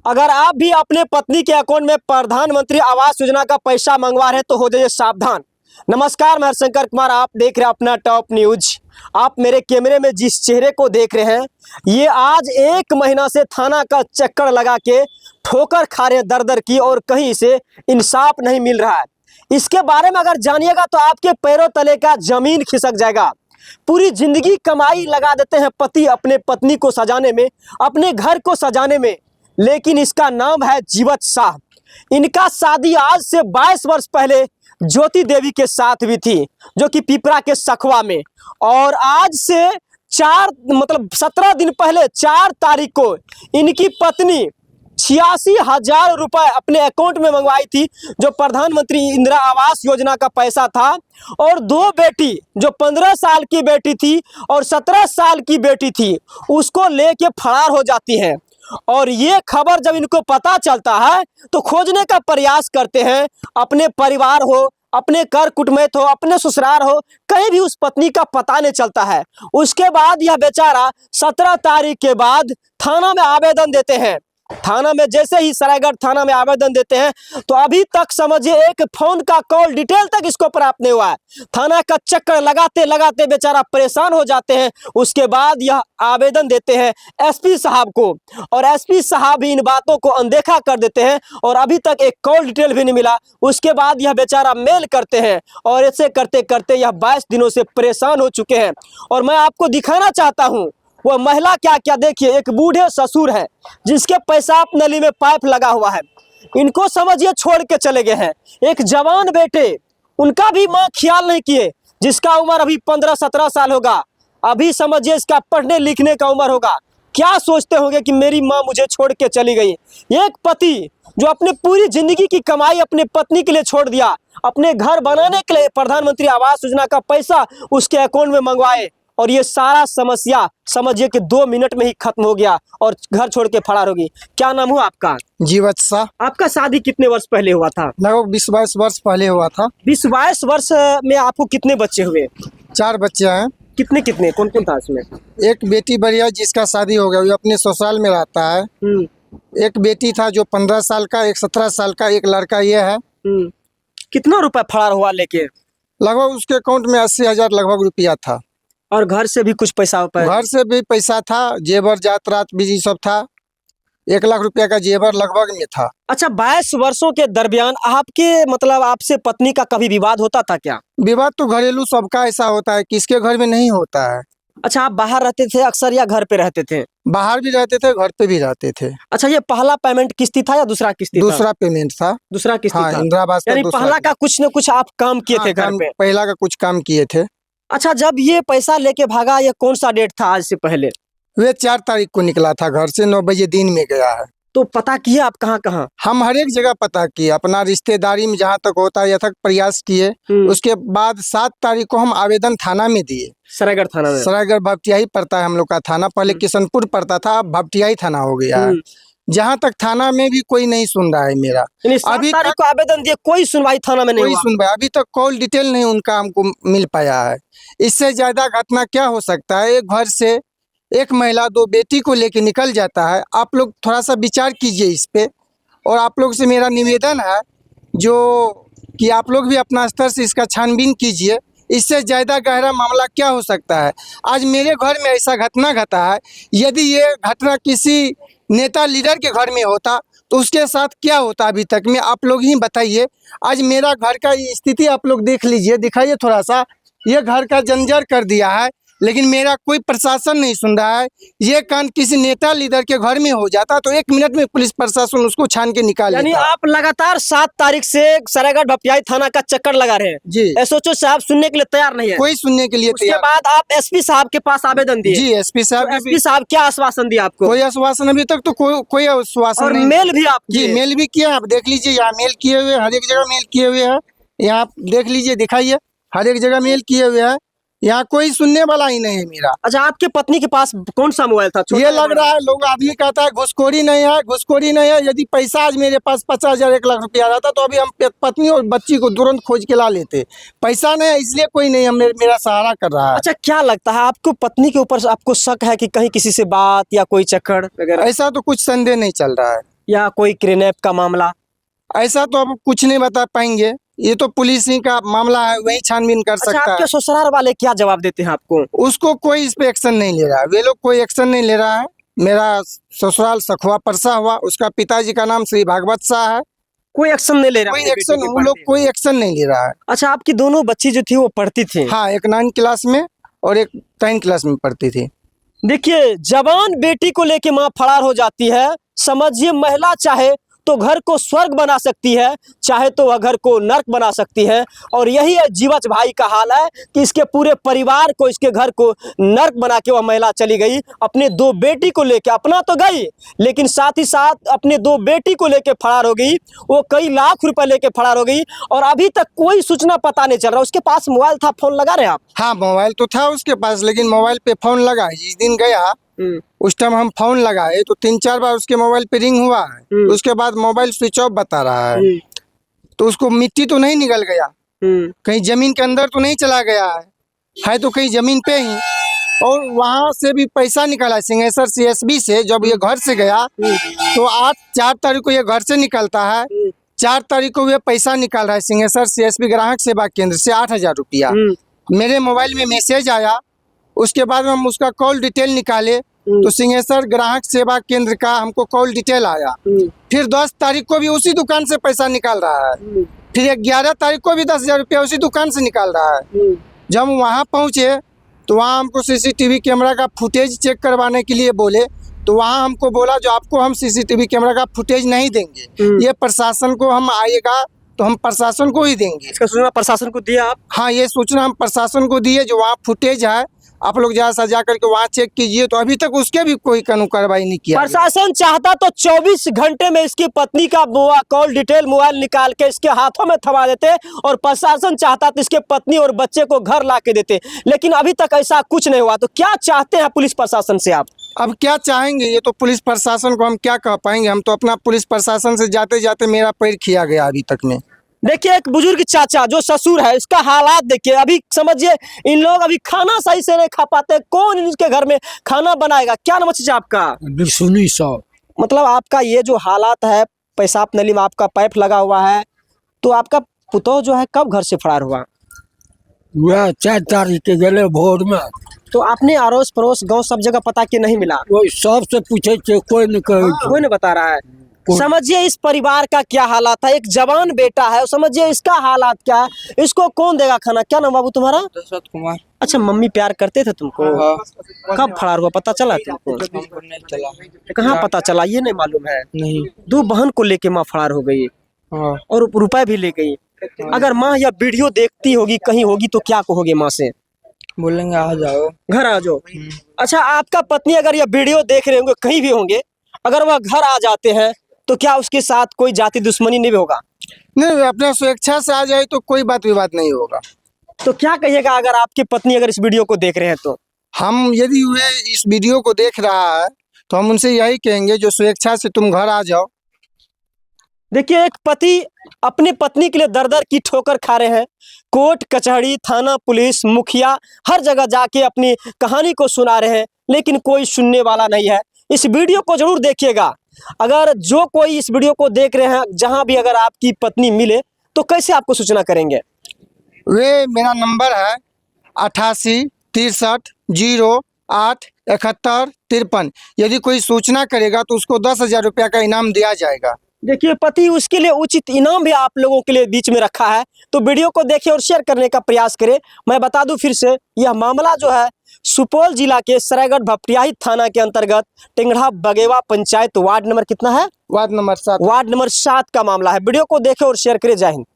अगर आप भी अपने पत्नी के अकाउंट में प्रधानमंत्री आवास योजना का पैसा मंगवा रहे हैं तो हो जाइए सावधान। नमस्कार, मैं हरशंकर कुमार, आप देख रहे हैं अपना टॉप न्यूज। आप मेरे कैमरे में जिस चेहरे को देख रहे हैं, ये आज 1 महीना से थाना का चक्कर लगा के ठोकर खा रहे हैं दर दर की, और कहीं से इंसाफ नहीं मिल रहा है। इसके बारे में अगर जानिएगा तो आपके पैरों तले का जमीन खिसक जाएगा। पूरी जिंदगी कमाई लगा देते हैं पति अपने पत्नी को सजाने में, अपने घर को सजाने में, लेकिन इसका नाम है जीवत शाह। इनका शादी आज से 22 वर्ष पहले ज्योति देवी के साथ भी थी, जो कि पिपरा के सखवा में, और आज से 17 दिन पहले 4 तारीख को इनकी पत्नी 86,000 रुपए अपने अकाउंट में मंगवाई थी, जो प्रधानमंत्री इंदिरा आवास योजना का पैसा था। और 2 बेटी, जो 15 साल की बेटी थी और 17 साल की बेटी थी, उसको लेके फरार हो जाती है। और ये खबर जब इनको पता चलता है तो खोजने का प्रयास करते हैं। अपने परिवार हो, अपने कर कुटुंबित हो, अपने ससुराल हो, कहीं भी उस पत्नी का पता नहीं चलता है। उसके बाद यह बेचारा 17 तारीख के बाद थाना में आवेदन देते हैं। थाना में जैसे ही सरायगढ़ थाना में आवेदन देते हैं तो अभी तक समझिए एक फोन का कॉल डिटेल तक इसको प्राप्त नहीं हुआ है। थाना का चक्कर लगाते लगाते बेचारा परेशान हो जाते हैं। उसके बाद यह आवेदन देते हैं एसपी साहब को, और एसपी साहब भी इन बातों को अनदेखा कर देते हैं, और अभी तक एक कॉल डिटेल भी नहीं मिला। उसके बाद यह बेचारा मेल करते हैं, और ऐसे करते करते यह 22 दिनों से परेशान हो चुके हैं। और मैं आपको दिखाना चाहता हूँ वो महिला क्या क्या। देखिए, एक बूढ़े ससुर है जिसके पेशाब नली में पाइप लगा हुआ है, इनको समझिए छोड़ के चले गए हैं। एक जवान बेटे, उनका भी माँ ख्याल नहीं किए, जिसका उम्र अभी 15-17 साल होगा। अभी समझिए इसका पढ़ने लिखने का उम्र होगा। क्या सोचते होंगे कि मेरी माँ मुझे छोड़ के चली गई। एक पति जो अपने पूरी जिंदगी की कमाई अपने पत्नी के लिए छोड़ दिया, अपने घर बनाने के लिए प्रधानमंत्री आवास योजना का पैसा उसके अकाउंट में मंगवाए, और ये सारा समस्या समझिए कि 2 मिनट में ही खत्म हो गया और घर छोड़ के फरार होगी। क्या नाम हुआ आपका? जीवत शाह। आपका शादी कितने वर्ष पहले हुआ था? लगभग 20-22 वर्ष पहले हुआ था। 20-22 वर्ष में आपको कितने बच्चे हुए? 4 बच्चे हैं। कितने कितने, कौन कौन था इसमें? एक बेटी बढ़िया जिसका शादी हो गया, वो अपने ससुराल में रहता है। एक बेटी था जो 15 साल का, एक 17 साल का, एक लड़का ये है। कितना रुपए फरार हुआ लेके? लगभग उसके अकाउंट में 80,000 लगभग रुपया था। और घर से भी कुछ पैसा? घर से भी पैसा था, जेवर जात बीजी सब था। 1 लाख रुपया का जेवर लगभग में था। अच्छा, 22 वर्षों के दरमियान आपके मतलब आपसे पत्नी का कभी विवाद होता था क्या? विवाद तो घरेलू सबका ऐसा होता है, किसके घर में नहीं होता है। अच्छा, आप बाहर रहते थे अक्सर या घर पे रहते थे? बाहर भी रहते थे, घर पे भी रहते थे। अच्छा, ये पहला पेमेंट किस्ती था या दूसरा किस्ती था? दूसरा पेमेंट था। दूसरा किस्ती हाँ, था। इंदिरा आवास का यानी पहला का कुछ न कुछ आप काम किए थे घर पे? पहला का कुछ काम किए थे। अच्छा, जब ये पैसा लेके भागा, ये कौन सा डेट था आज से पहले? वे 4 तारीख को निकला था घर से, 9 बजे दिन में गया है। तो पता किए आप कहाँ कहाँ? हम हर एक जगह पता किए, अपना रिश्तेदारी में जहाँ तक होता है यथक प्रयास किए। उसके बाद 7 तारीख को हम आवेदन थाना में दिए। सरायगढ़ थाना में? सरायगढ़ भपटियाही पड़ता है हम लोग का थाना, पहले किशनपुर पड़ता था, अब भपटियाही थाना हो गया है। जहाँ तक थाना में भी कोई नहीं सुन रहा है मेरा। अभी तारीख को आवेदन दिए, कोई सुनवाई थाना में नहीं हुआ? कोई सुनवाई अभी तक कॉल डिटेल नहीं उनका हमको मिल पाया है। इससे ज्यादा घटना क्या हो सकता है? एक घर से एक महिला 2 बेटी को लेके निकल जाता है। आप लोग थोड़ा सा विचार कीजिए इस पे, और आप लोग से मेरा निवेदन है जो कि आप लोग भी अपना स्तर से इसका छानबीन कीजिए। इससे ज़्यादा गहरा मामला क्या हो सकता है? आज मेरे घर में ऐसा घटना घटा है, यदि ये घटना किसी नेता लीडर के घर में होता तो उसके साथ क्या होता अभी तक में, आप लोग ही बताइए। आज मेरा घर का स्थिति आप लोग देख लीजिए, दिखाइए थोड़ा सा। ये घर का जंजर कर दिया है, लेकिन मेरा कोई प्रशासन नहीं सुन रहा है। ये कांड किसी नेता लीडर के घर में हो जाता तो 1 मिनट में पुलिस प्रशासन उसको छान के निकाल लेता। यानी आप लगातार 7 तारीख से सरायगढ़ भपटियाही थाना का चक्कर लगा रहे हैं जी। एसओचओ साहब सुनने के लिए तैयार नहीं है? कोई सुनने के लिए उसके बाद आप एसपी साहब के पास आवेदन दिए? जी, एसपी साहब। तो एसपी साहब क्या आश्वासन दिया आपको? कोई आश्वासन अभी तक तो कोई आश्वासन नहीं। मेल भी आप? जी, मेल भी किया। आप देख लीजिए, यहाँ मेल किए हुए, हर एक जगह मेल किए हुए हैं। यहाँ आप देख लीजिए, दिखाइए, हर एक जगह मेल किए हुए हैं। यहाँ कोई सुनने वाला ही नहीं है मेरा। अच्छा, आपके पत्नी के पास कौन सा मोबाइल था? ये लग रहा है लोग आदमी कहता है घुसखोरी नहीं है, घुसखोरी नहीं है। यदि पैसा आज मेरे पास 50,000 1 लाख रुपया रहता तो अभी हम पत्नी और बच्ची को तुरंत खोज के ला लेते। पैसा नहीं है इसलिए कोई नहीं मेरा सहारा कर रहा है। अच्छा, क्या लगता है आपको पत्नी के ऊपर आपको शक है कि कहीं किसी से बात या कोई चक्कर वगैरह? ऐसा तो कुछ संदेह नहीं चल रहा है। या कोई किडनैप का मामला? ऐसा तो अब कुछ नहीं बता पाएंगे, ये तो पुलिस ही का मामला है, वही छानबीन कर अच्छा, सकता आपके है। ससुराल वाले क्या जवाब देते हैं आपको? उसको कोई इस पे एक्शन नहीं ले रहा है, वे लोग कोई एक्शन नहीं ले रहा है। मेरा ससुराल सखुआ परसा हुआ, उसका पिताजी का नाम श्री भागवत शाह है, कोई एक्शन नहीं ले रहा कोई अपने एक्शन, बेटे के वो लोग पढ़ते? कोई एक्शन नहीं ले रहा है। अच्छा, आपकी दोनों बच्ची जो थी वो पढ़ती थी? हाँ, एक 9 क्लास में और एक 10 क्लास में पढ़ती थी। देखिए, जवान बेटी को लेके माँ फरार हो जाती है। समझिए, महिला चाहे तो घर को स्वर्ग बना सकती है, चाहे तो वह घर को नर्क बना सकती है। और यही है जीवच भाई का हाल है कि इसके पूरे परिवार को, इसके घर को नर्क बना के वह महिला चली गई। अपने 2 बेटी को लेके, अपना तो गई लेकिन साथ ही साथ अपने 2 बेटी को लेके फरार हो गई। वो कई लाख रुपए लेके फरार हो गई और अभी तक कोई सूचना पता नहीं चल रहा। उसके पास मोबाइल था, फोन लगा रहे आप? हाँ, मोबाइल तो था उसके पास, लेकिन मोबाइल पे फोन लगा है। जिस दिन गया उस टाइम हम फोन लगाए तो 3-4 बार उसके मोबाइल पे रिंग हुआ है, उसके बाद मोबाइल स्विच ऑफ बता रहा है। तो उसको मिट्टी तो नहीं निकल गया, कहीं जमीन के अंदर तो नहीं चला गया है तो कहीं जमीन पे ही। और वहां से भी पैसा निकाला सिंहेश्वर CSB से। जब ये घर से गया तो आज 4 तारीख को ये घर से निकलता है, 4 तारीख को ये पैसा निकाल रहा है सिंहेश्वर CSB ग्राहक सेवा केंद्र से 8,000 रुपया। मेरे मोबाइल में मैसेज आया, उसके बाद हम उसका कॉल डिटेल निकाले तो सिंहेश्वर ग्राहक सेवा केंद्र का हमको कॉल डिटेल आया। फिर 10 तारीख को भी उसी दुकान से पैसा निकाल रहा है, फिर 11 तारीख को भी 10,000 रुपया उसी दुकान से निकाल रहा है। जब हम वहाँ पहुँचे तो वहाँ हमको CCTV कैमरा का फुटेज चेक करवाने के लिए बोले, तो वहाँ हमको बोला जो आपको हम CCTV कैमरा का फुटेज नहीं देंगे, ये प्रशासन को हम आएगा तो हम प्रशासन को ही देंगे। इसका सूचना प्रशासन को दिया आप? हाँ, ये सूचना हम प्रशासन को दिए। जो वहाँ फुटेज है आप लोग जहाँ सजा करके वहाँ चेक कीजिए, तो अभी तक उसके भी कोई कानूनी कार्रवाई नहीं किया गया। प्रशासन चाहता तो 24 घंटे में इसकी पत्नी का कॉल डिटेल मोबाइल निकाल के इसके हाथों में थमा देते, और प्रशासन चाहता तो इसके पत्नी और बच्चे को घर ला के देते, लेकिन अभी तक ऐसा कुछ नहीं हुआ। तो क्या चाहते हैं पुलिस प्रशासन से आप? अब क्या चाहेंगे, ये तो पुलिस प्रशासन को हम क्या कह पाएंगे। हम तो अपना पुलिस प्रशासन से जाते जाते मेरा पैर खिया गया अभी तक में। देखिए, एक बुजुर्ग चाचा जो ससुर है, इसका हालात देखिए। अभी समझिए, इन लोग अभी खाना सही से नहीं खा पाते, कौन इनके घर में खाना बनाएगा? क्या नाम है आपका? सुनी सौ। मतलब आपका ये जो हालात है, पेशाब नली में आपका पाइप लगा हुआ है, तो आपका पुतोह जो है कब घर से फरार हुआ? वह 4 तारीख के गले भोर में। तो आपने अड़ोस पड़ोस गांव सब जगह पता कि नहीं मिला? वो सबसे पूछे थे, कोई नहीं कहे। कोई नहीं बता रहा है। समझिए इस परिवार का क्या हालात है। एक जवान बेटा है, समझिए इसका हालात क्या है। इसको कौन देगा खाना? क्या नाम बाबू तुम्हारा? दशरथ कुमार। अच्छा, मम्मी प्यार करते थे तुमको? हाँ। कब फरार हुआ पता चला तुमको? हमको नहीं चला। कहाँ पता चला ये नहीं मालूम है? नहीं। 2 बहन को लेके माँ फरार हो गई हाँ। और रुपए भी ले गई। अगर माँ यह वीडियो देखती होगी, कहीं होगी, तो क्या कहोगे माँ से? बोलेंगे आ जाओ, घर आ जाओ। अच्छा, आपका पत्नी अगर यह वीडियो देख रहे होंगे, कहीं भी होंगे, अगर वह घर आ जाते हैं तो क्या उसके साथ कोई जाति दुश्मनी नहीं होगा? नहीं, अपना स्वेच्छा से आ जाए तो कोई बात विवाद नहीं होगा। तो क्या कहिएगा अगर आपकी पत्नी अगर इस वीडियो को देख रहे हैं तो? हम यदि वे इस वीडियो को देख रहा है तो हम उनसे यही कहेंगे जो स्वेच्छा से तुम घर आ जाओ। देखिए, एक पति अपने पत्नी के लिए दर-दर की ठोकर खा रहे हैं। कोर्ट कचहरी, थाना, पुलिस, मुखिया, हर जगह जाके अपनी कहानी को सुना रहे हैं, लेकिन कोई सुनने वाला नहीं है। इस वीडियो को जरूर देखिएगा। अगर जो कोई इस वीडियो को देख रहे हैं, जहां भी अगर आपकी पत्नी मिले तो कैसे आपको सूचना करेंगे? वे मेरा नंबर है 88 63 08 71 53। यदि कोई सूचना करेगा तो उसको 10,000 रुपया का इनाम दिया जाएगा। देखिए, पति उसके लिए उचित इनाम भी आप लोगों के लिए बीच में रखा है, तो वीडियो को देखिए और शेयर करने का प्रयास करें। मैं बता दूं फिर से, यह मामला जो है सुपौल जिला के सरायगढ़ भपटियाही थाना के अंतर्गत टेंगड़ा बगेवा पंचायत वार्ड नंबर कितना है? Ward number 7। वार्ड नंबर 7 का मामला है। वीडियो को देखें और शेयर करें। जय हिंद।